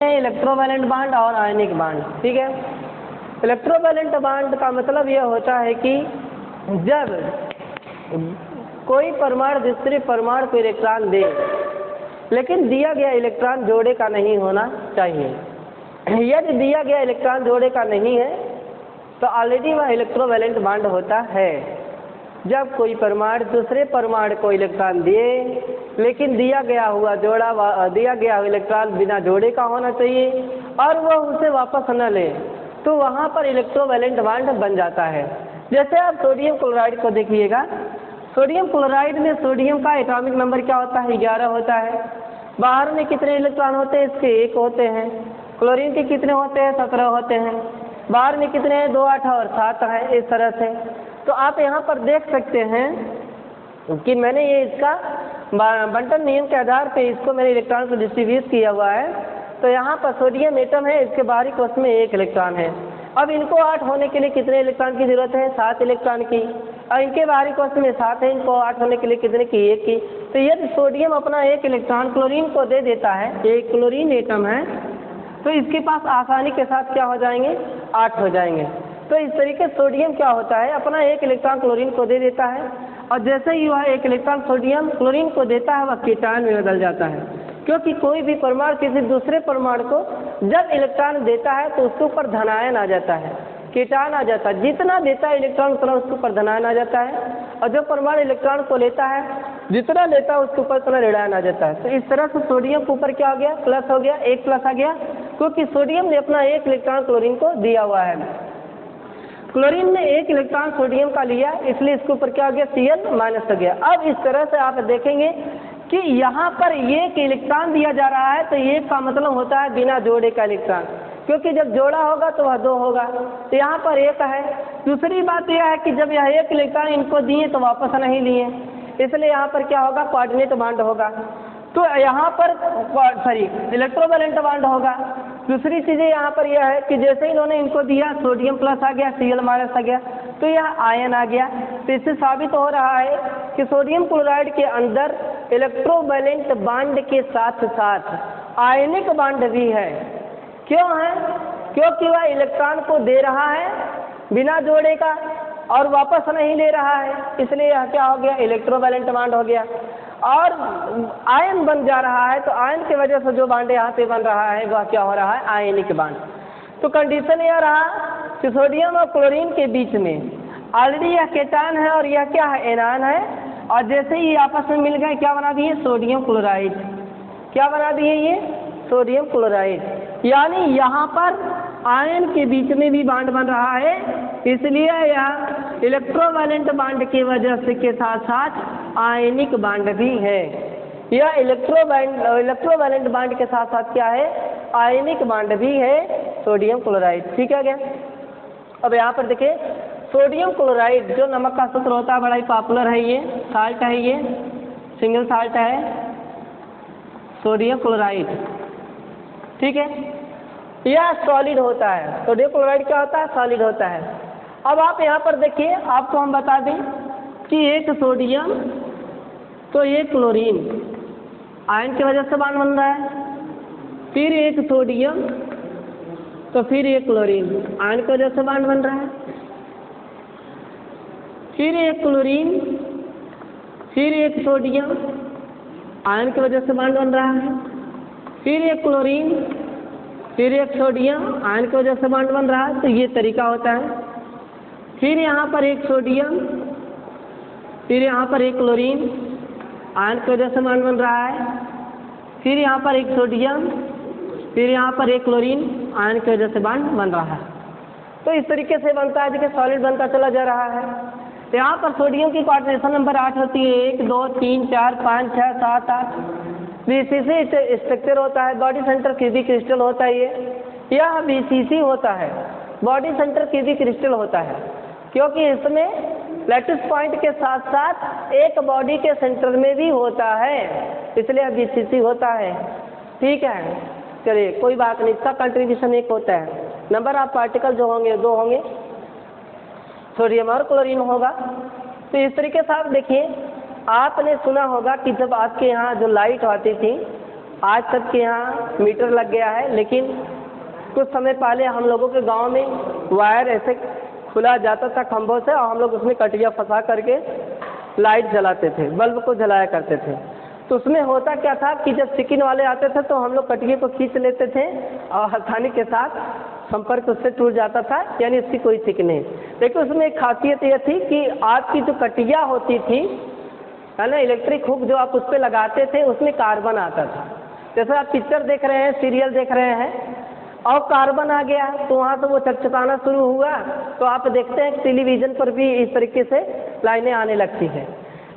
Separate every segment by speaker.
Speaker 1: Electrovalent bond और आयनिक bond. ठीक है, इलेक्ट्रोवैलेंट बांड का मतलब यह होता है कि जब कोई परमाणु दूसरे परमाणु को इलेक्ट्रॉन दे, लेकिन दिया गया इलेक्ट्रॉन जोड़े का नहीं होना चाहिए। यदि दिया गया इलेक्ट्रॉन जोड़े का नहीं है तो ऑलरेडी वह इलेक्ट्रोवैलेंट बांड होता है। जब कोई परमाणु दूसरे परमाणु को इलेक्ट्रॉन दिए, लेकिन दिया गया इलेक्ट्रॉन बिना जोड़े का होना चाहिए और वह उसे वापस न ले, तो वहाँ पर इलेक्ट्रोवैलेंट बांड बन जाता है। जैसे आप सोडियम क्लोराइड को देखिएगा, सोडियम क्लोराइड में सोडियम का एटॉमिक नंबर क्या होता है? 11 होता है। बाहर में कितने इलेक्ट्रॉन होते हैं? इसके 1 होते हैं। क्लोरीन के कितने होते हैं? 17 होते हैं। बाहर में कितने हैं? 2, 8 और 7 है। इस तरह से तो आप यहाँ पर देख सकते हैं कि मैंने ये इसका बंटन नियम के आधार पे इसको मैंने इलेक्ट्रॉन को डिस्ट्रीब्यूट किया हुआ है। तो यहाँ पर सोडियम एटम है, इसके बाहरी कोश में 1 इलेक्ट्रॉन है। अब इनको 8 होने के लिए कितने इलेक्ट्रॉन की जरूरत है? 7 इलेक्ट्रॉन की। और इनके बाहरी कोश में 7 है, इनको 8 होने के लिए कितने की? 1 की। तो यदि सोडियम अपना 1 इलेक्ट्रॉन क्लोरीन को दे देता है, एक क्लोरीन एटम है, तो इसके पास आसानी के साथ क्या हो जाएंगे? 8 हो जाएंगे। तो इस तरीके सोडियम क्या होता है? अपना 1 इलेक्ट्रॉन क्लोरीन को दे देता है और जैसे ही वह 1 इलेक्ट्रॉन सोडियम क्लोरीन को देता है, वह कीटान में बदल जाता है। क्योंकि कोई भी परमाणु किसी दूसरे परमाणु को जब इलेक्ट्रॉन देता है तो उसके ऊपर धनायन आ जाता है, कीटान आ जाता है। जितना देता है इलेक्ट्रॉन उतना उसके ऊपर धनायन आ जाता है, और जो परमाणु इलेक्ट्रॉन को लेता है जितना लेता है उसके ऊपर उतना ऋणायन आ जाता है। तो इस तरह से सोडियम के ऊपर क्या हो गया? प्लस हो गया, 1 प्लस आ गया, क्योंकि सोडियम ने अपना 1 इलेक्ट्रॉन क्लोरीन को दिया हुआ है। क्लोरीन ने 1 इलेक्ट्रॉन सोडियम का लिया, इसलिए इसके ऊपर क्या हो गया? Cl माइनस हो गया। अब इस तरह से आप देखेंगे कि यहाँ पर 1 इलेक्ट्रॉन दिया जा रहा है, तो 1 का मतलब होता है बिना जोड़े का इलेक्ट्रॉन, क्योंकि जब जोड़ा होगा तो वह 2 होगा। तो यहाँ पर 1 है। दूसरी बात यह है कि जब यह 1 इलेक्ट्रॉन इनको दिए तो वापस नहीं लिए, इसलिए यहाँ पर क्या होगा? कोऑर्डिनेट बांड होगा। तो यहाँ पर इलेक्ट्रोवैलेंट बांड होगा। दूसरी चीज़ें यहाँ पर यह है कि जैसे इन्होंने इनको दिया, सोडियम प्लस आ गया, Cl माइनस आ गया, तो यह आयन आ गया। तो इससे साबित हो रहा है कि सोडियम क्लोराइड के अंदर इलेक्ट्रोवैलेंट बांड के साथ साथ आयनिक बांड भी है। क्यों है? क्योंकि वह इलेक्ट्रॉन को दे रहा है बिना जोड़े का और वापस नहीं ले रहा है, इसलिए यह क्या हो गया? इलेक्ट्रोवैलेंट बांड हो गया। और आयन बन जा रहा है, तो आयन की वजह से जो बांड यहाँ पे बन रहा है वह क्या हो रहा है? आयनिक बांड। तो कंडीशन यह रहा कि सोडियम और क्लोरीन के बीच में ऑलरेडी यह केटान है और यह क्या है? एनान है, और जैसे ही आपस में मिल गए क्या बना दिए? Sodium chloride. क्या बना दिए ये? Sodium chloride. यानी यहाँ पर आयन के बीच में भी बांड बन रहा है, इसलिए यह इलेक्ट्रोवैलेंट बांड की वजह से के साथ साथ आयनिक बांड भी है। यह इलेक्ट्रोवैलेंट बांड के साथ साथ क्या है? आयनिक बांड भी है सोडियम क्लोराइड। ठीक है क्या? अब यहाँ पर देखिए, सोडियम क्लोराइड जो नमक का सूत्र होता है, बड़ा ही पॉपुलर है, ये साल्ट है, ये सिंगल साल्ट है सोडियम क्लोराइड। ठीक है, यह सॉलिड होता है। सोडियम क्लोराइड क्या होता है? सॉलिड होता है। अब आप यहाँ पर देखिए, आपको हम बता दें कि 1 सोडियम तो 1 क्लोरीन आयन की वजह से बांड बन रहा है, फिर 1 सोडियम तो फिर 1 क्लोरीन आयन की वजह से बांड बन रहा है, फिर 1 क्लोरीन, फिर 1 सोडियम आयन की वजह से बांड बन रहा है, फिर 1 क्लोरीन, फिर 1 सोडियम आयन की वजह से बांड बन रहा है। तो ये तरीका होता है। फिर यहाँ पर 1 सोडियम, फिर यहाँ पर 1 क्लोरीन आयन की वजह से बांड बन रहा है, फिर यहाँ पर 1 सोडियम, फिर यहाँ पर 1 क्लोरीन आयन की वजह से बांड बन रहा है। तो इस तरीके से बनता है, देखिए सॉलिड बनता चला जा रहा है। तो यहाँ पर सोडियम की कोऑर्डिनेशन नंबर 8 होती है, 1 2 3 4 5 6 7 8। बीसीसी स्ट्रक्चर होता है, बॉडी सेंटर क्यूबिक क्रिस्टल होता है। यह बीसीसी होता है, बॉडी सेंटर क्यूबिक क्रिस्टल होता है, क्योंकि इसमें लैटिस पॉइंट के साथ साथ एक बॉडी के सेंटर में भी होता है, इसलिए बीसीसी होता है। ठीक है, चलिए कोई बात नहीं, इसका कंट्रीब्यूशन 1 होता है। नंबर ऑफ पार्टिकल जो होंगे 2 होंगे, सोडियम और क्लोरीन होगा। तो इस तरीके से आप देखिए, आपने सुना होगा कि जब आपके यहाँ जो लाइट आती थी आज तक के यहाँ मीटर लग गया है, लेकिन कुछ समय पहले हम लोगों के गांव में वायर ऐसे खुला जाता था खंभों से, और हम लोग उसमें कटिया फंसा करके लाइट जलाते थे, बल्ब को जलाया करते थे। तो उसमें होता क्या था कि जब चिकन वाले आते थे तो हम लोग कटिए को खींच लेते थे और आसानी के साथ संपर्क उससे टूट जाता था, यानी उसकी कोई चिक नहीं। लेकिन उसमें एक खासियत यह थी कि आपकी जो कटिया होती थी है ना, इलेक्ट्रिक हुक जो आप उस पर लगाते थे, उसमें कार्बन आता था। जैसे आप पिक्चर देख रहे हैं, सीरियल देख रहे हैं और कार्बन आ गया तो वहाँ से वो चकचकाना शुरू हुआ, तो आप देखते हैं टेलीविज़न पर भी इस तरीके से लाइनें आने लगती हैं।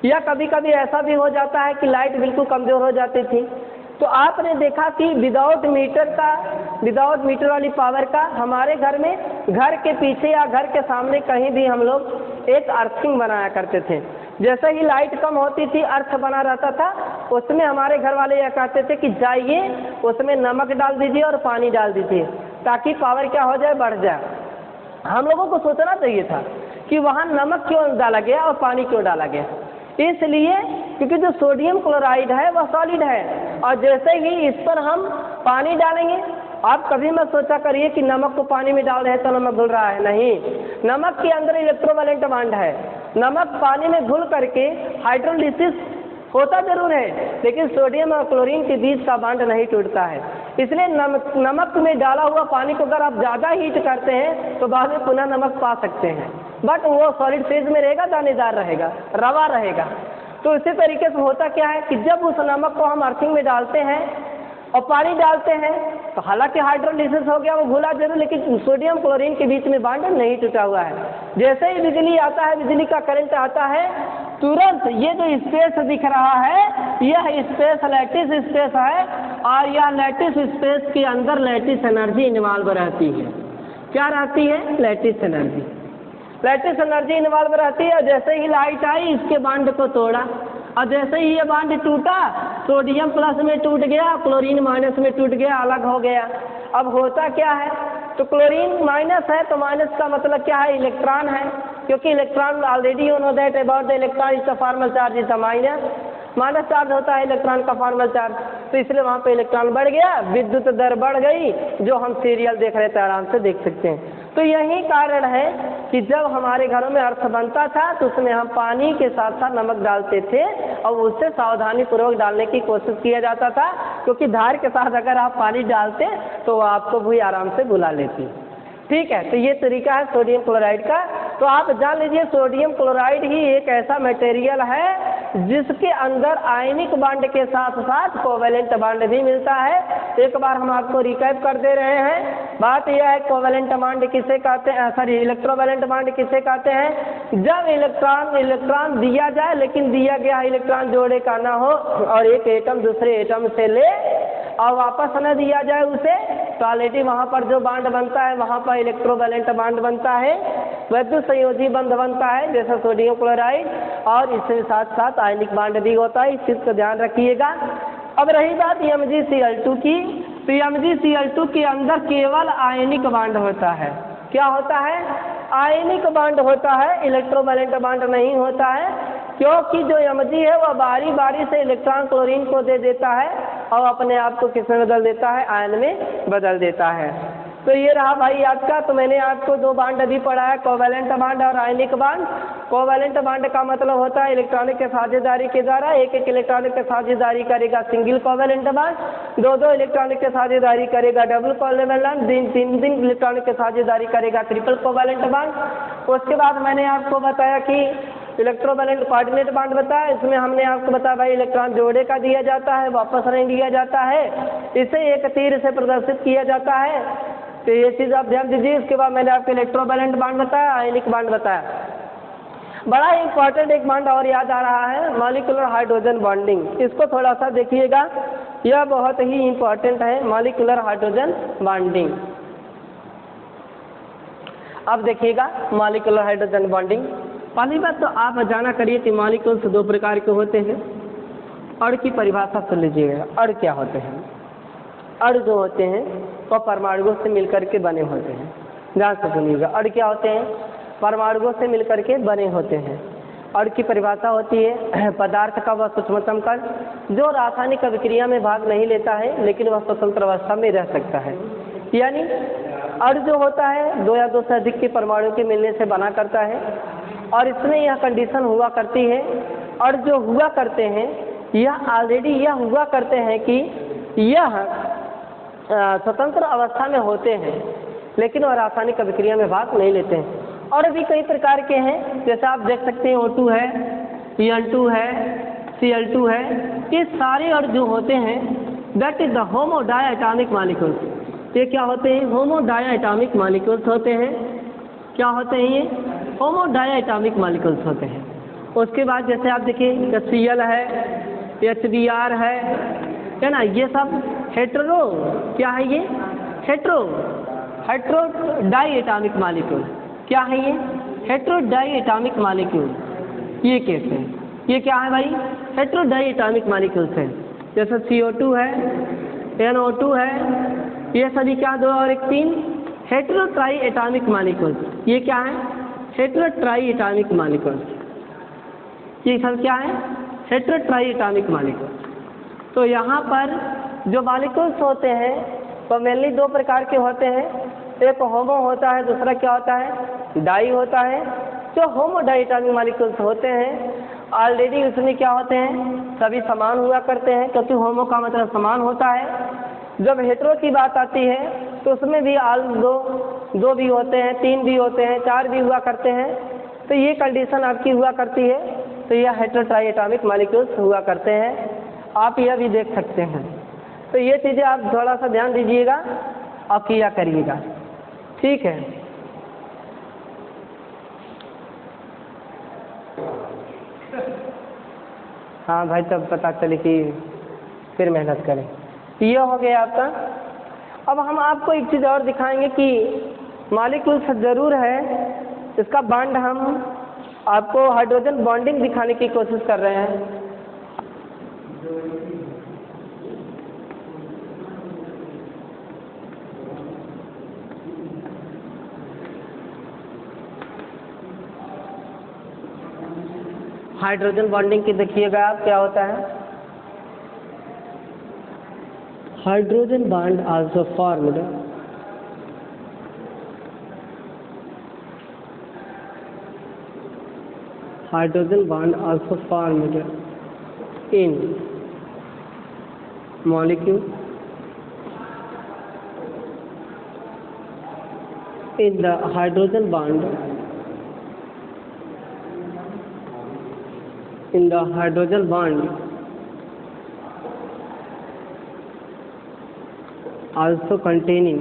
Speaker 1: या कभी कभी ऐसा भी हो जाता है कि लाइट बिल्कुल कमज़ोर हो जाती थी, तो आपने देखा कि विदाउट मीटर वाली पावर का हमारे घर में, घर के पीछे या घर के सामने कहीं भी हम लोग एक अर्थिंग बनाया करते थे। जैसे ही लाइट कम होती थी अर्थ बना रहता था, उसमें हमारे घर वाले यह कहते थे कि जाइए उसमें नमक डाल दीजिए और पानी डाल दीजिए ताकि पावर क्या हो जाए, बढ़ जाए। हम लोगों को सोचना चाहिए था कि वहाँ नमक क्यों डाला गया और पानी क्यों डाला गया। इसलिए क्योंकि जो सोडियम क्लोराइड है वह सॉलिड है, और जैसे ही इस पर हम पानी डालेंगे, आप कभी मत सोचा करिए कि नमक को पानी में डाल रहे हैं तो नमक घुल रहा है, नहीं। नमक के अंदर इलेक्ट्रोवैलेंट बॉन्ड है। नमक पानी में घुल करके हाइड्रोलिसिस होता जरूर है, लेकिन सोडियम और क्लोरीन के बीच का बॉन्ड नहीं टूटता है। इसलिए नमक में डाला हुआ पानी को अगर आप ज़्यादा हीट करते हैं तो बाद में पुनः नमक पा सकते हैं, बट वो सॉलिड फेज में रहेगा, दानेदार रहेगा, रवा रहेगा। तो इसी तरीके से होता क्या है कि जब उस नमक को हम अर्थिंग में डालते हैं और पानी डालते हैं तो हालांकि हाइड्रोलिसिस हो गया, वो घुला जरूर, लेकिन सोडियम क्लोरीन के बीच में बॉन्ड नहीं टूटा हुआ है। जैसे ही बिजली आता है, बिजली का करंट आता है, तुरंत ये जो स्पेस दिख रहा है यह स्पेस लैटिस स्पेस है, और यह लैटिस स्पेस के अंदर लैटिस एनर्जी इन्वॉल्व रहती है। क्या रहती है? Lattice energy. Lattice energy involve रहती है। जैसे ही लाइट आई इसके बॉन्ड को तोड़ा, और जैसे ही ये बॉन्ड टूटा, सोडियम प्लस में टूट गया, क्लोरीन माइनस में टूट गया, अलग हो गया। अब होता क्या है, तो क्लोरीन माइनस है तो माइनस का मतलब क्या है, इलेक्ट्रॉन है, क्योंकि electron already you know that about the electron is the formal charge is the minus charge होता है इलेक्ट्रॉन का फॉर्मल चार्ज, तो इसलिए वहाँ पे इलेक्ट्रॉन बढ़ गया, विद्युत दर बढ़ गई, जो हम सीरियल देख रहे थे आराम से देख सकते हैं। तो यही कारण है कि जब हमारे घरों में अर्थ बनता था तो उसमें हम पानी के साथ साथ नमक डालते थे, और उससे सावधानी पूर्वक डालने की कोशिश किया जाता था, क्योंकि धार के साथ अगर आप पानी डालते तो आपको भी आराम से बुला लेती। ठीक है, तो ये तरीका है सोडियम क्लोराइड का। तो आप जान लीजिए सोडियम क्लोराइड ही एक ऐसा मटेरियल है जिसके अंदर आयनिक बॉन्ड के साथ साथ कोवेलेंट बॉन्ड भी मिलता है। एक बार हम आपको रिकैप कर दे रहे हैं। बात यह है कोवेलेंट बॉन्ड किसे कहते हैं, सॉरी इलेक्ट्रोवैलेंट बॉन्ड किसे कहते हैं, जब इलेक्ट्रॉन दिया जाए लेकिन दिया गया इलेक्ट्रॉन जोड़े का ना हो, और एक एटम दूसरे एटम से ले और वापस न दिया जाए उसे, तो ऑलरेडी वहाँ पर जो बॉन्ड बनता है वहाँ पर इलेक्ट्रोवैलेंट बॉन्ड बनता है, वैद्युत संयोजी बंध बनता है जैसा सोडियम क्लोराइड, और इसके साथ साथ आयनिक बॉन्ड भी होता है। इस चीज़ को ध्यान रखिएगा। अब रही बात MgCl2 की, तो MgCl2 के अंदर केवल आयनिक बॉन्ड होता है। क्या होता है? आयनिक बॉन्ड होता है, इलेक्ट्रोवैलेंट बॉन्ड नहीं होता है, क्योंकि जो Mg है वह बारी बारी से इलेक्ट्रॉन क्लोरीन को दे देता है और अपने आप को किसमें बदल देता है, आयन में बदल देता है। तो ये रहा भाई आज का। तो मैंने आपको दो बॉन्ड अभी पढ़ा है, कोवैलेंट बॉन्ड और आयनिक बॉन्ड। कोवैलेंट बॉन्ड का मतलब होता है इलेक्ट्रॉनिक के साझेदारी के द्वारा एक इलेक्ट्रॉनिक के साझेदारी करेगा सिंगल कोवैलेंट बॉन्ड, दो इलेक्ट्रॉनिक के साझेदारी करेगा डबल कोवैलेंट बॉन्ड, तीन इलेक्ट्रॉनिक के साझेदारी करेगा ट्रिपल कोवैलेंट बॉन्ड। उसके बाद मैंने आपको बताया कि इलेक्ट्रोवैलेंट कोऑर्डिनेट बॉन्ड बताया, इसमें हमने आपको बताया भाई इलेक्ट्रॉन जोड़े का दिया जाता है, वापस नहीं दिया जाता है, इसे एक तीर से प्रदर्शित किया जाता है। तो ये चीज़ आप ध्यान दीजिए। इसके बाद मैंने आपको इलेक्ट्रोवैलेंट बॉन्ड बताया, आयनिक बॉन्ड बताया। बड़ा इंपॉर्टेंट एक बॉन्ड और याद आ रहा है, मॉलिक्यूलर हाइड्रोजन बॉन्डिंग। इसको थोड़ा सा देखिएगा, यह बहुत ही इंपॉर्टेंट है, मॉलिक्यूलर हाइड्रोजन बॉन्डिंग। अब देखिएगा मॉलिक्यूलर हाइड्रोजन बॉन्डिंग। पहली बात तो आप जाना करिए कि मॉलिक्यूल्स दो प्रकार के होते हैं। अणु की परिभाषा सुन लीजिएगा, अणु क्या होते हैं। अणु जो होते हैं वो परमाणुओं से मिलकर के बने होते हैं। ध्यान से सुनिएगा, अणु क्या होते हैं, परमाणुओं से मिलकर के बने होते हैं। अणु की परिभाषा होती है पदार्थ का वह सूक्ष्मतम कण जो रासायनिक अभिक्रिया में भाग नहीं लेता है लेकिन वह स्वतंत्र अवस्था में रह सकता है। यानी अणु जो होता है दो या दो से अधिक के परमाणु के मिलने से बना करता है और इसमें यह कंडीशन हुआ करती है। और जो हुआ करते हैं यह ऑलरेडी यह हुआ करते हैं कि यह स्वतंत्र अवस्था में होते हैं लेकिन वह रासायनिक अभिक्रिया में भाग नहीं लेते हैं। और भी कई प्रकार के हैं, जैसे आप देख सकते हैं O2 है, Cl2 है, Cl2 है, ये सारे अणु जो होते हैं that is the homo diatomic molecules. ये क्या होते हैं? होमो डायटॉमिक मॉलिक्यूल्स होते हैं। क्या होते हैं ये? होमो डायटॉमिक मॉलिक्यूल्स होते हैं। उसके बाद जैसे आप देखिए Cl है, HBr है ना, ये सब हेटेरो क्या है? ये हेटेरो डायटॉमिक मॉलिक्यूल। क्या है ये? Hetero diatomic molecule. ये कैसे? ये क्या है भाई? हेटेरो डायटॉमिक मॉलिक्यूल्स है। जैसे CO2 है, NO2 है, ये सभी क्या 2 और 1 3 हेटेरो ट्राई एटॉमिक मॉलिक्यूल्स। ये क्या है? Hetero try atomic molecules. ये सब क्या है? Hetero try atomic molecules. तो यहाँ पर जो मॉलिक्यूल्स होते हैं वो मेनली 2 प्रकार के होते हैं। एक होमो होता है, दूसरा क्या होता है? डाई होता है। जो होमो डायटॉमिक मॉलिक्यूल्स होते हैं ऑलरेडी उसमें क्या होते हैं? सभी समान हुआ करते हैं, क्योंकि होमो का मतलब समान होता है। जब हेटेरो की बात आती है तो उसमें भी दो भी होते हैं, 3 भी होते हैं, 4 भी हुआ करते हैं। तो ये कंडीशन आपकी हुआ करती है। तो यह हेटेरो ट्राई एटॉमिक मॉलिक्यूल्स हुआ करते हैं। आप यह भी देख सकते हैं। तो ये चीज़ें आप थोड़ा सा ध्यान दीजिएगा और किया करिएगा, ठीक है। हाँ भाई, तब पता चले कि फिर मेहनत करें। ये हो गया आपका। अब हम आपको एक चीज़ और दिखाएंगे कि मॉलिक्यूल्स ज़रूर है, इसका बॉन्ड हम आपको हाइड्रोजन बॉन्डिंग दिखाने की कोशिश कर रहे हैं। हाइड्रोजन बॉन्डिंग की देखिएगा आप क्या होता है। Hydrogen bond also formed hydrogen bond also formed in molecule in the hydrogen bond also containing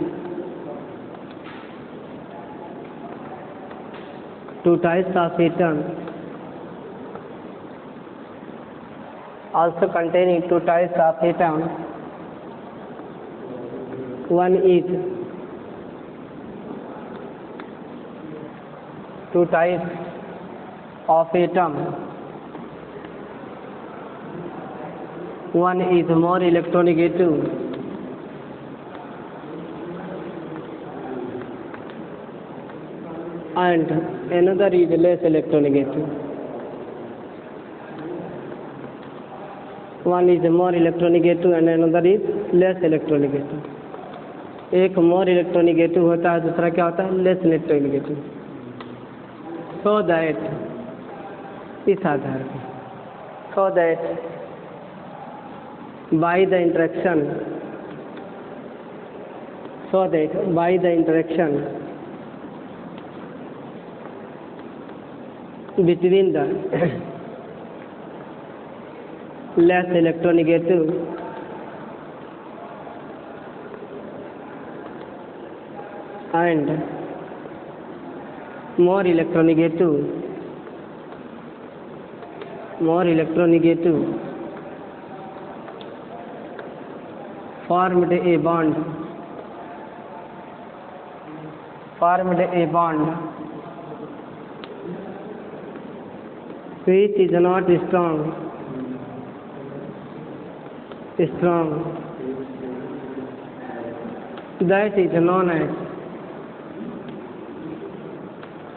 Speaker 1: 2 types of atom one is 2 types of atom. One is more electronegative and another is less electronegative. One is more electronegative and another is less electronegative. एक more electronegative होता है, दूसरा क्या होता है? less electronegative. So that इस आधार पर so that by the interaction between the less electronegative and more electronegative formed a bond which is not strong that is known as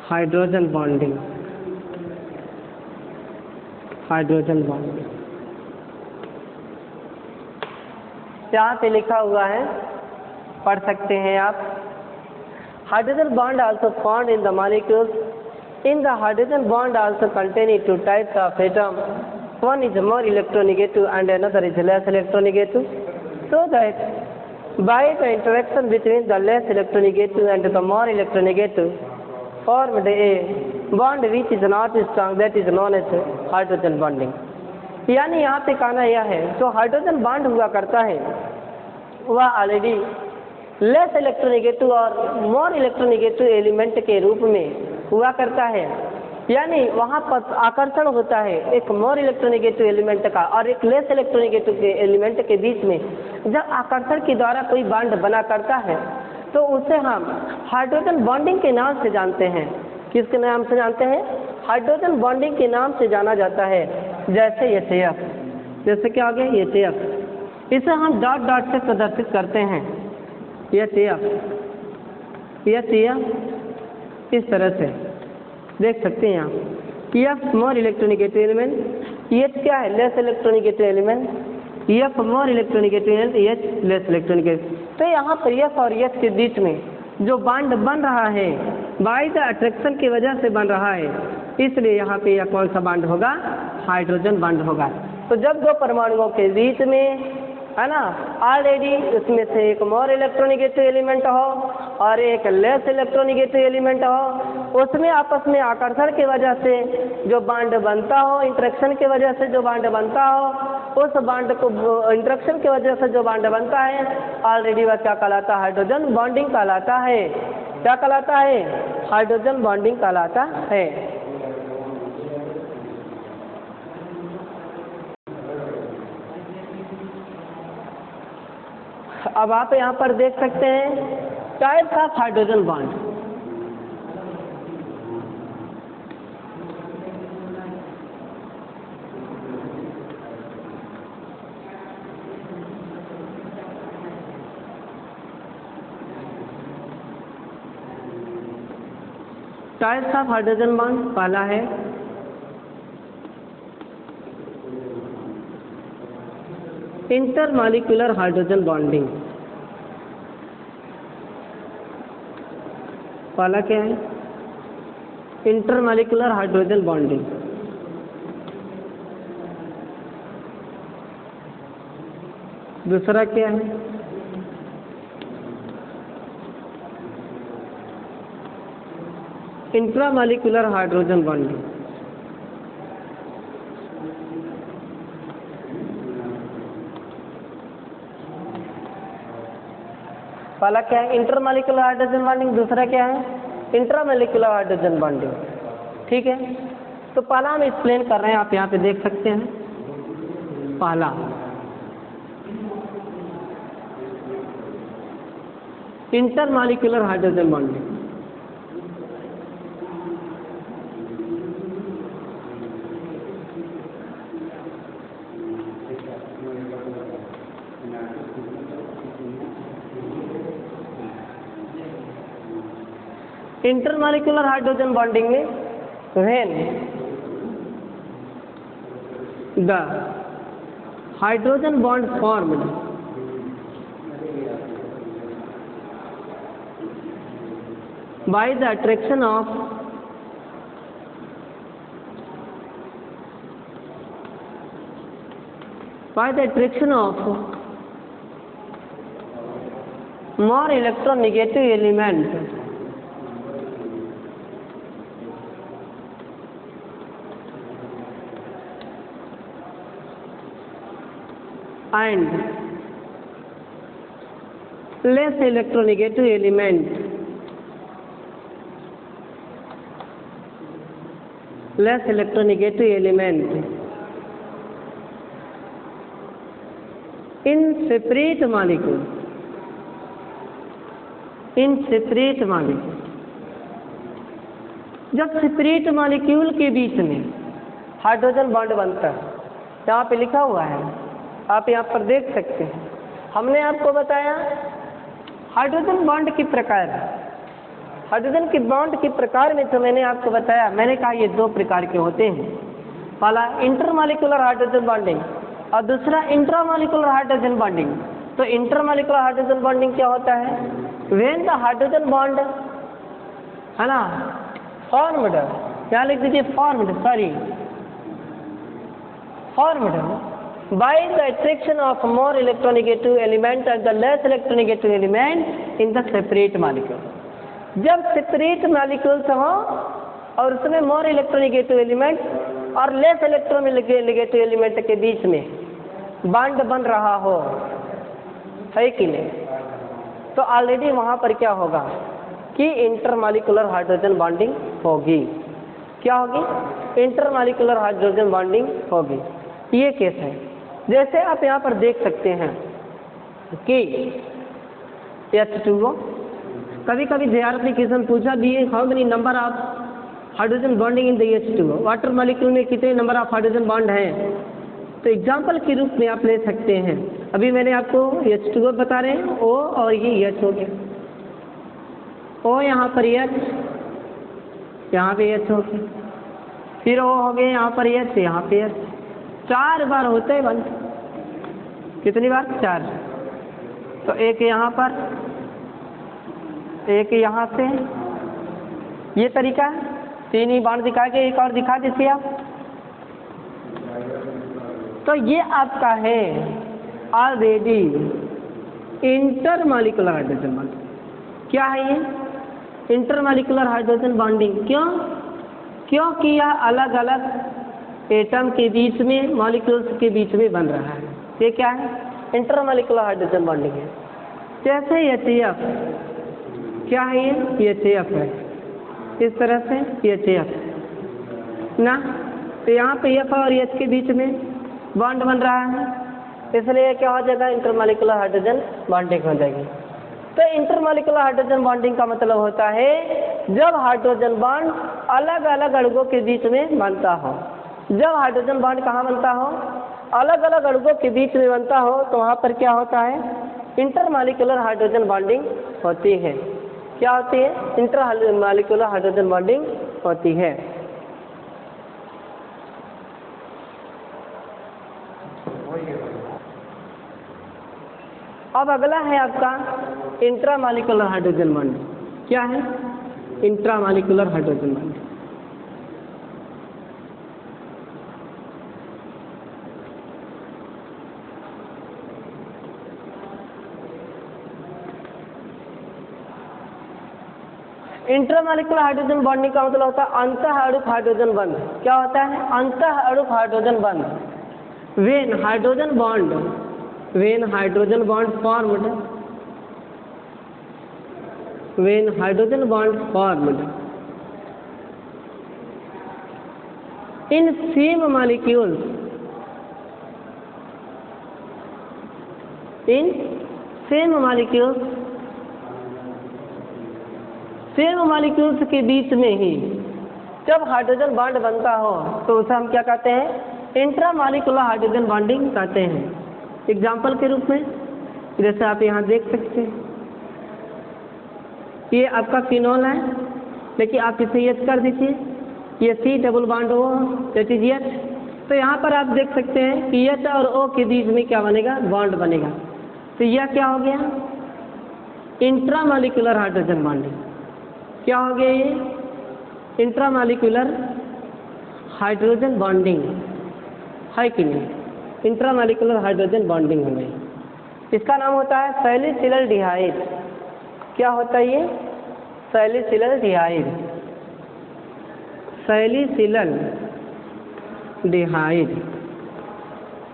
Speaker 1: hydrogen bonding. Hydrogen bond. यहाँ पे लिखा हुआ है, पढ़ सकते हैं आप। Hydrogen bond also found in the molecules in the hydrogen bond also contain two types of atom, one is more electronegative and another is less electronegative, so that by the interaction between the less electronegative and the more electronegative formed a bond which is not strong, that is known as hydrogen bonding। यानी यहाँ पे कहना यह है, जो hydrogen bond हुआ करता है वह ऑलरेडी लेस इलेक्ट्रोनेगेटिव और मोर इलेक्ट्रोनेगेटिव एलिमेंट के रूप में हुआ करता है। यानी वहाँ पर आकर्षण होता है एक मोर इलेक्ट्रोनेगेटिव एलिमेंट का और एक लेस इलेक्ट्रोनेगेटिव के एलिमेंट के बीच में। जब आकर्षण के द्वारा कोई बॉन्ड बना करता है तो उसे हम हाइड्रोजन बॉन्डिंग के नाम से जानते हैं। किसके नाम से जानते हैं? हाइड्रोजन बॉन्डिंग के नाम से जाना जाता है। जैसे HF, जैसे क्या हो गया HF, इसे हम डॉट डॉट से प्रदर्शित करते हैं। HF इस तरह से देख सकते हैं आप। F more electronegative element, H क्या है? Less electronegative element. F more electronegative element, H less electronegative. तो यहाँ पर F और H के बीच में जो बॉन्ड बन रहा है बाय द अट्रैक्शन की वजह से बन रहा है, इसलिए यहाँ पे यह कौन सा बॉन्ड होगा? हाइड्रोजन बॉन्ड होगा। तो जब दो परमाणुओं के बीच में है ना ऑलरेडी उसमें से एक मोर इलेक्ट्रोनेगेटिव एलिमेंट हो और एक लेस इलेक्ट्रोनेगेटिव एलिमेंट हो, उसमें आपस में आकर्षण की वजह से जो बॉन्ड बनता हो, इंटरेक्शन की वजह से जो बॉन्ड बनता हो, उस बॉन्ड को इंटरेक्शन की वजह से जो बॉन्ड बनता है ऑलरेडी वह क्या कहलाता है? हाइड्रोजन बॉन्डिंग कहलाता है। क्या कहलाता है? हाइड्रोजन बॉन्डिंग कहलाता है। अब आप यहाँ पर देख सकते हैं types of hydrogen bond. Types of hydrogen bond, पहला है इंटरमॉलिक्यूलर हाइड्रोजन बॉन्डिंग। पहला क्या है? Intermolecular hydrogen bonding. दूसरा क्या है? Intramolecular hydrogen bonding. पहला क्या है? Intermolecular hydrogen bonding. दूसरा क्या है? Intramolecular hydrogen bonding. ठीक है, तो पहला हम एक्सप्लेन कर रहे हैं, आप यहाँ पे देख सकते हैं। पहला intermolecular hydrogen bonding. Intermolecular hydrogen bonding में when the hydrogen bond formed by the attraction of more electronegative element and less electronegative element, in separate molecule, जब सेपरेट मॉलिक्यूल के बीच में हाइड्रोजन बॉन्ड बनता है, यहाँ पे लिखा हुआ है, आप यहाँ पर देख सकते हैं। हमने आपको बताया हाइड्रोजन बॉन्ड के प्रकार, हाइड्रोजन के बॉन्ड के प्रकार में तो मैंने आपको बताया, मैंने कहा ये दो प्रकार के होते हैं। पहला इंटरमॉलिक्यूलर हाइड्रोजन बॉन्डिंग और दूसरा इंट्रामॉलिक्यूलर हाइड्रोजन बॉन्डिंग। तो इंटरमॉलिक्यूलर हाइड्रोजन बॉन्डिंग क्या होता है? व्हेन द हाइड्रोजन बॉन्ड है ना फॉर्म्ड, क्या लिख दीजिए formed, sorry formed by the attraction of more electronegative element and the less electronegative element in the separate molecule। जब सेपरेट मॉलिक्यूल्स हो और उसमें मोर इलेक्ट्रोनेगेटिव एलिमेंट और लेस इलेक्ट्रोनेगेटिव एलिमेंट के बीच में बॉन्ड बन रहा हो, है कि नहीं, तो ऑलरेडी वहाँ पर क्या होगा कि इंटरमॉलिक्यूलर हाइड्रोजन बॉन्डिंग होगी। क्या होगी? इंटरमॉलिक्यूलर हाइड्रोजन बॉन्डिंग होगी। ये केस है। जैसे आप यहाँ पर देख सकते हैं कि H2O, कभी कभी JR एप्लीकेशन पूछा भी how many number of hydrogen bonding in the H2O, water molecule में कितने नंबर ऑफ हाइड्रोजन बॉन्ड हैं। तो एग्जाम्पल के रूप में आप ले सकते हैं। अभी मैंने आपको H2O बता रहे हैं, O और ये H हो गया, O यहाँ पर H, यहाँ पे H हो गया, फिर O हो गया यहाँ पर H, यहाँ पे H, 4 बार होते हैं बंद। कितनी बार? 4। तो एक यहाँ पर, एक यहाँ से, ये तरीका 3 ही बार दिखा के एक और दिखा दीजिए आप। तो ये आपका है ऑलरेडी इंटरमॉलिक्यूलर हाइड्रोजन बॉन्डिंग। क्या है ये? Intermolecular hydrogen bonding. क्यों? क्योंकि यह अलग अलग एटम के बीच में, मॉलिक्यूल्स के बीच में बन रहा है। ये क्या है? इंटरमॉलिक्यूलर हाइड्रोजन बॉन्डिंग है। जैसे HF, क्या है ये? HF है। इस तरह से HF ना, तो यहाँ पे F और H के बीच में बॉन्ड बन रहा है, इसलिए क्या हो जाएगा? इंटरमॉलिक्यूलर हाइड्रोजन बॉन्डिंग हो जाएगी। तो इंटरमॉलिक्यूलर हाइड्रोजन बॉन्डिंग का मतलब होता है जब हाइड्रोजन बॉन्ड अलग अलग अणुओं के बीच में बनता हो। जब हाइड्रोजन बॉन्ड कहाँ बनता हो? अलग अलग अणुओं के बीच में बनता हो, तो वहाँ पर क्या होता है? इंटरमॉलिक्यूलर हाइड्रोजन बॉन्डिंग होती है। क्या होती है? इंटरमॉलिक्यूलर हाइड्रोजन बॉन्डिंग होती है। अब अगला है आपका इंट्रामॉलिक्यूलर हाइड्रोजन बॉन्डिंग। क्या है? Intramolecular hydrogen bonding. Intramolecular hydrogen bonding का मतलब होता है अंतः अणुक हाइड्रोजन बंध। क्या होता है? अंतः अणुक हाइड्रोजन बंध। When hydrogen bond formed, when hydrogen bond formed in same molecules, same molecules के बीच में ही जब हाइड्रोजन बॉन्ड बनता हो तो उसे हम क्या कहते हैं? इंट्रामॉलिक्यूलर हाइड्रोजन बॉन्डिंग कहते हैं। एग्जाम्पल के रूप में जैसे आप यहाँ देख सकते हैं, ये आपका फिनॉल है, लेकिन आप इसे H कर दीजिए, ये C double bond O, that is H। तो यहाँ पर आप देख सकते हैं कि H और O के बीच में क्या बनेगा? बॉन्ड बनेगा। तो यह क्या हो गया? Intramolecular hydrogen bonding. क्या हो गया ये? इंट्रामॉलिक्यूलर हाइड्रोजन बॉन्डिंग, है कि नहीं? इंट्रामॉलिक्यूलर हाइड्रोजन बॉन्डिंग हो गई। इसका नाम होता है सैलिसिलल्डिहाइड। क्या होता है ये? सैलिसिलल्डिहाइड, सैलिसिलल्डिहाइड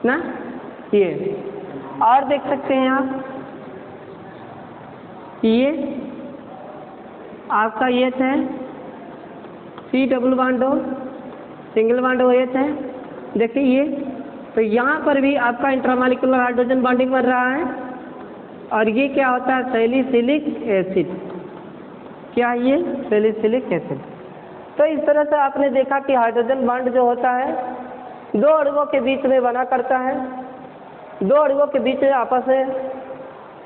Speaker 1: ना। ये और देख सकते हैं आप, ये आपका H है, C double bond O, single bond OH है। देखिए ये, तो यहाँ पर भी आपका इंट्रामॉलिक्यूलर हाइड्रोजन बॉन्डिंग बन रहा है। और ये क्या होता है? Salicylic acid. क्या है ये? Salicylic acid. तो इस तरह से आपने देखा कि हाइड्रोजन बॉन्ड जो होता है दो अणुओं के बीच में बना करता है। दो अणुओं के बीच में आपस में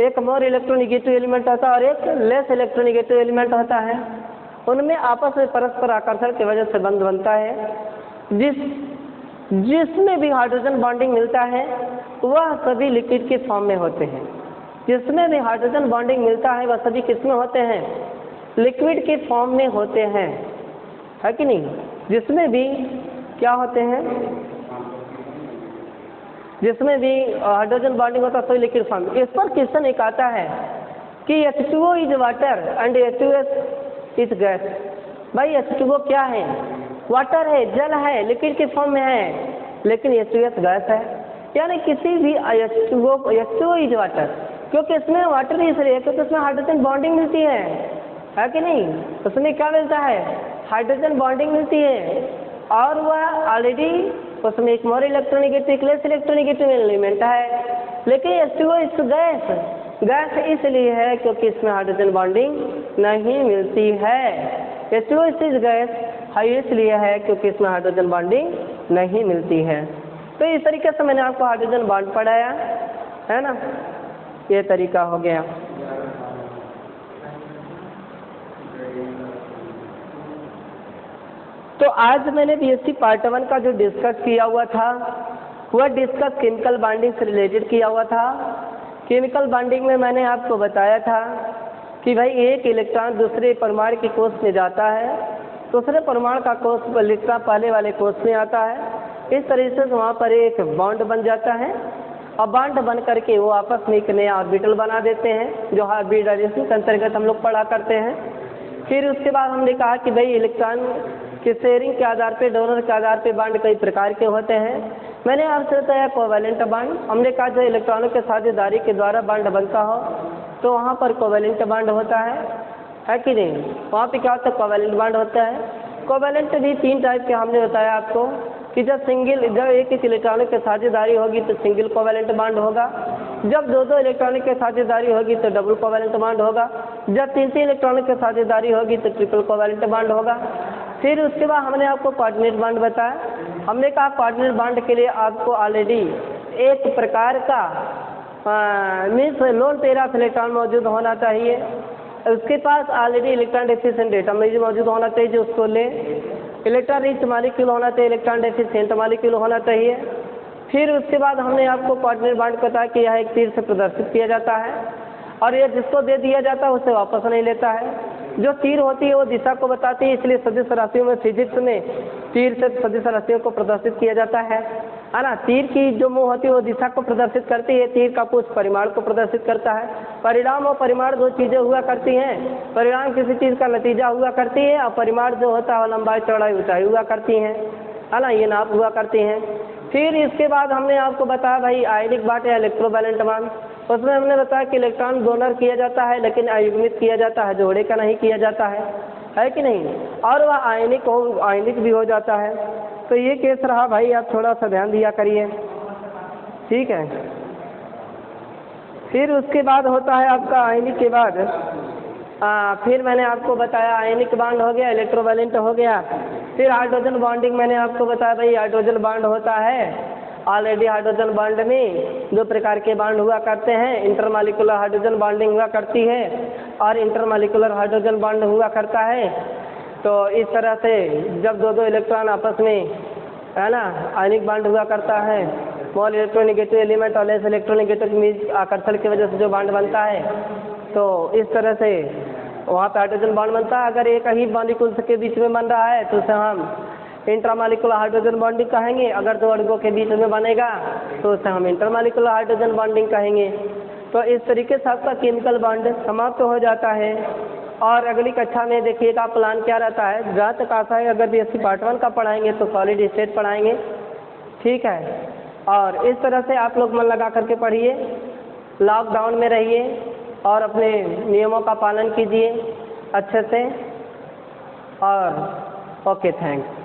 Speaker 1: एक मोर इलेक्ट्रोनेगेटिव एलिमेंट होता है और एक लेस इलेक्ट्रोनेगेटिव एलिमेंट होता है। उनमें आपस में परस्पर आकर्षण की वजह से बंध बनता है, जिस जिसमें भी हाइड्रोजन बॉन्डिंग मिलता है वह सभी लिक्विड के फॉर्म में होते हैं। जिसमें भी हाइड्रोजन बॉन्डिंग मिलता है वह सभी किस में होते हैं? लिक्विड के फॉर्म में होते हैं, है कि नहीं? जिसमें भी क्या होते हैं? जिसमें भी हाइड्रोजन बॉन्डिंग होता है तो लिक्विड फॉर्म। इस पर क्वेश्चन एक आता है कि H2O is water and H2S is gas. भाई H2O क्या है? वाटर है, जल है, लिक्विड के फॉर्म में है, लेकिन H2S गैस है। यानी किसी भी H2O इज वाटर, क्योंकि इसमें वाटर इसलिए क्योंकि उसमें हाइड्रोजन बॉन्डिंग मिलती है कि नहीं? उसमें क्या मिलता है? हाइड्रोजन बॉन्डिंग मिलती है, और वह ऑलरेडी उसमें एक मोर इलेक्ट्रोनेगेटिव एक लेस इलेक्ट्रोनेगेटिव एलिमेंट है। लेकिन H2O इस गैस इसलिए है क्योंकि इसमें हाइड्रोजन बॉन्डिंग नहीं मिलती है। H2O इस गैस इसलिए है क्योंकि इसमें हाइड्रोजन बॉन्डिंग नहीं मिलती है। तो इस तरीके से मैंने आपको हाइड्रोजन बॉन्ड पढ़ाया है ना, ये तरीका हो गया। तो आज मैंने BSc पार्ट 1 का जो डिस्कस किया हुआ था वह डिस्कस केमिकल बॉन्डिंग से रिलेटेड किया हुआ था। केमिकल बॉन्डिंग में मैंने आपको बताया था कि भाई एक इलेक्ट्रॉन दूसरे परमाणु के कोष में जाता है, दूसरे परमाणु का कोष इलेक्ट्रॉन पहले वाले कोष में आता है, इस तरीके से वहाँ पर एक बॉन्ड बन जाता है, और बॉन्ड बन करके वो आपस में एक नया ऑर्बिटल बना देते हैं, जो हाइब्रिडाइजेशन के अंतर्गत हम लोग पढ़ा करते हैं। फिर उसके बाद हमने कहा कि भाई इलेक्ट्रॉन के शेयरिंग के आधार पे, डोनर के आधार पे बॉन्ड कई प्रकार के होते हैं। मैंने आपसे बताया कोवैलेंट बॉन्ड, हमने कहा जो इलेक्ट्रॉनों के साझेदारी के द्वारा बॉन्ड बनता हो तो वहाँ पर कोवैलेंट बॉन्ड होता है कि नहीं? वहाँ पे क्या होता है? कोवैलेंट बॉन्ड होता है। कोवैलेंट भी 3 टाइप के हमने बताया आपको कि जब एक इलेक्ट्रॉनिक के साझेदारी होगी तो सिंगल कोवैलेंट बॉन्ड होगा, जब 2 इलेक्ट्रॉनिक के साझेदारी होगी तो डबल कोवैलेंट बॉन्ड होगा, जब 3 इलेक्ट्रॉनिक के साझेदारी होगी तो ट्रिपल कोवैलेंट बॉन्ड होगा। फिर उसके बाद हमने आपको कोऑर्डिनेट बॉन्ड बताया। हमने कहा कोऑर्डिनेट बॉन्ड के लिए आपको ऑलरेडी एक प्रकार का means lone pair of electron मौजूद होना चाहिए, उसके पास ऑलरेडी इलेक्ट्रॉन डेफिशिएंट एटम मौजूद होना चाहिए जो उसको ले, इलेक्ट्रॉन रिच मॉलिक्यूल होना चाहिए, इलेक्ट्रॉन डेफिशिएंट मॉलिक्यूल होना चाहिए। फिर उसके बाद हमने आपको कोऑर्डिनेट बॉन्ड बताया कि यह एक तीर से प्रदर्शित किया जाता है, और यह जिसको दे दिया जाता है उसे वापस नहीं लेता है। जो तीर होती है वो दिशा को बताती है, इसलिए सदिश राशियों में फिजिक्स में तीर से सदिश राशियों को प्रदर्शित किया जाता है ना। तीर की जो मुँह होती है वो दिशा को प्रदर्शित करती है, तीर का पुष्प परिमाण को प्रदर्शित करता है। परिणाम और परिमाण 2 चीज़ें हुआ करती हैं। परिणाम किसी चीज़ का नतीजा हुआ करती है, और परिमाण जो होता है लंबाई चौड़ाई ऊंचाई हुआ करती हैं, है ना, ये नाप हुआ करती हैं। फिर इसके बाद हमने आपको बताया भाई आयनिक बॉन्ड या इलेक्ट्रोवैलेंट बॉन्ड, उसमें हमने बताया कि इलेक्ट्रॉन डोनर किया जाता है लेकिन अयुग्मित किया जाता है, जोड़े का नहीं किया जाता है कि नहीं, और वह आयनिक भी हो जाता है। तो ये केस रहा भाई, आप थोड़ा सा ध्यान दिया करिए, ठीक है। फिर उसके बाद होता है आपका आयनिक के बाद फिर मैंने आपको बताया आयनिक बॉन्ड हो गया, इलेक्ट्रोवैलेंट हो गया। फिर हाइड्रोजन बॉन्डिंग मैंने आपको बताया भाई हाइड्रोजन बॉन्ड होता है। ऑलरेडी हाइड्रोजन बॉन्ड में 2 प्रकार के बॉन्ड हुआ करते हैं, इंटरमॉलिक्यूलर हाइड्रोजन बॉन्डिंग हुआ करती है और इंटरमॉलिक्यूलर हाइड्रोजन बॉन्ड हुआ करता है। तो इस तरह से जब 2 इलेक्ट्रॉन आपस में, है ना, आयनिक बॉन्ड हुआ करता है, स्मॉल इलेक्ट्रोनेगेटिव एलिमेंट और लेस इलेक्ट्रोनेगेटिव आकर्षण की वजह से जो बॉन्ड बनता है, तो इस तरह से वहाँ पर हाइड्रोजन बॉन्ड बनता है। अगर एक ही मॉलिक्यूल्स के बीच में बन रहा है तो उसे हम इंट्रामॉलिक्यूलर हाइड्रोजन बॉन्डिंग कहेंगे, अगर 2 अणुओं के बीच में बनेगा तो उसे हम इंटरमॉलिक्यूलर हाइड्रोजन बॉन्डिंग कहेंगे। तो इस तरीके से आपका केमिकल बॉन्ड समाप्त हो जाता है। और अगली कक्षा में देखिएगा प्लान क्या रहता है, जहाँ तक आशा है अगर BSc पार्ट 1 का पढ़ाएंगे तो सॉलिड स्टेट पढ़ाएंगे, ठीक है। और इस तरह से आप लोग मन लगा करके पढ़िए, लॉकडाउन में रहिए और अपने नियमों का पालन कीजिए अच्छे से। और ओके, थैंक्स।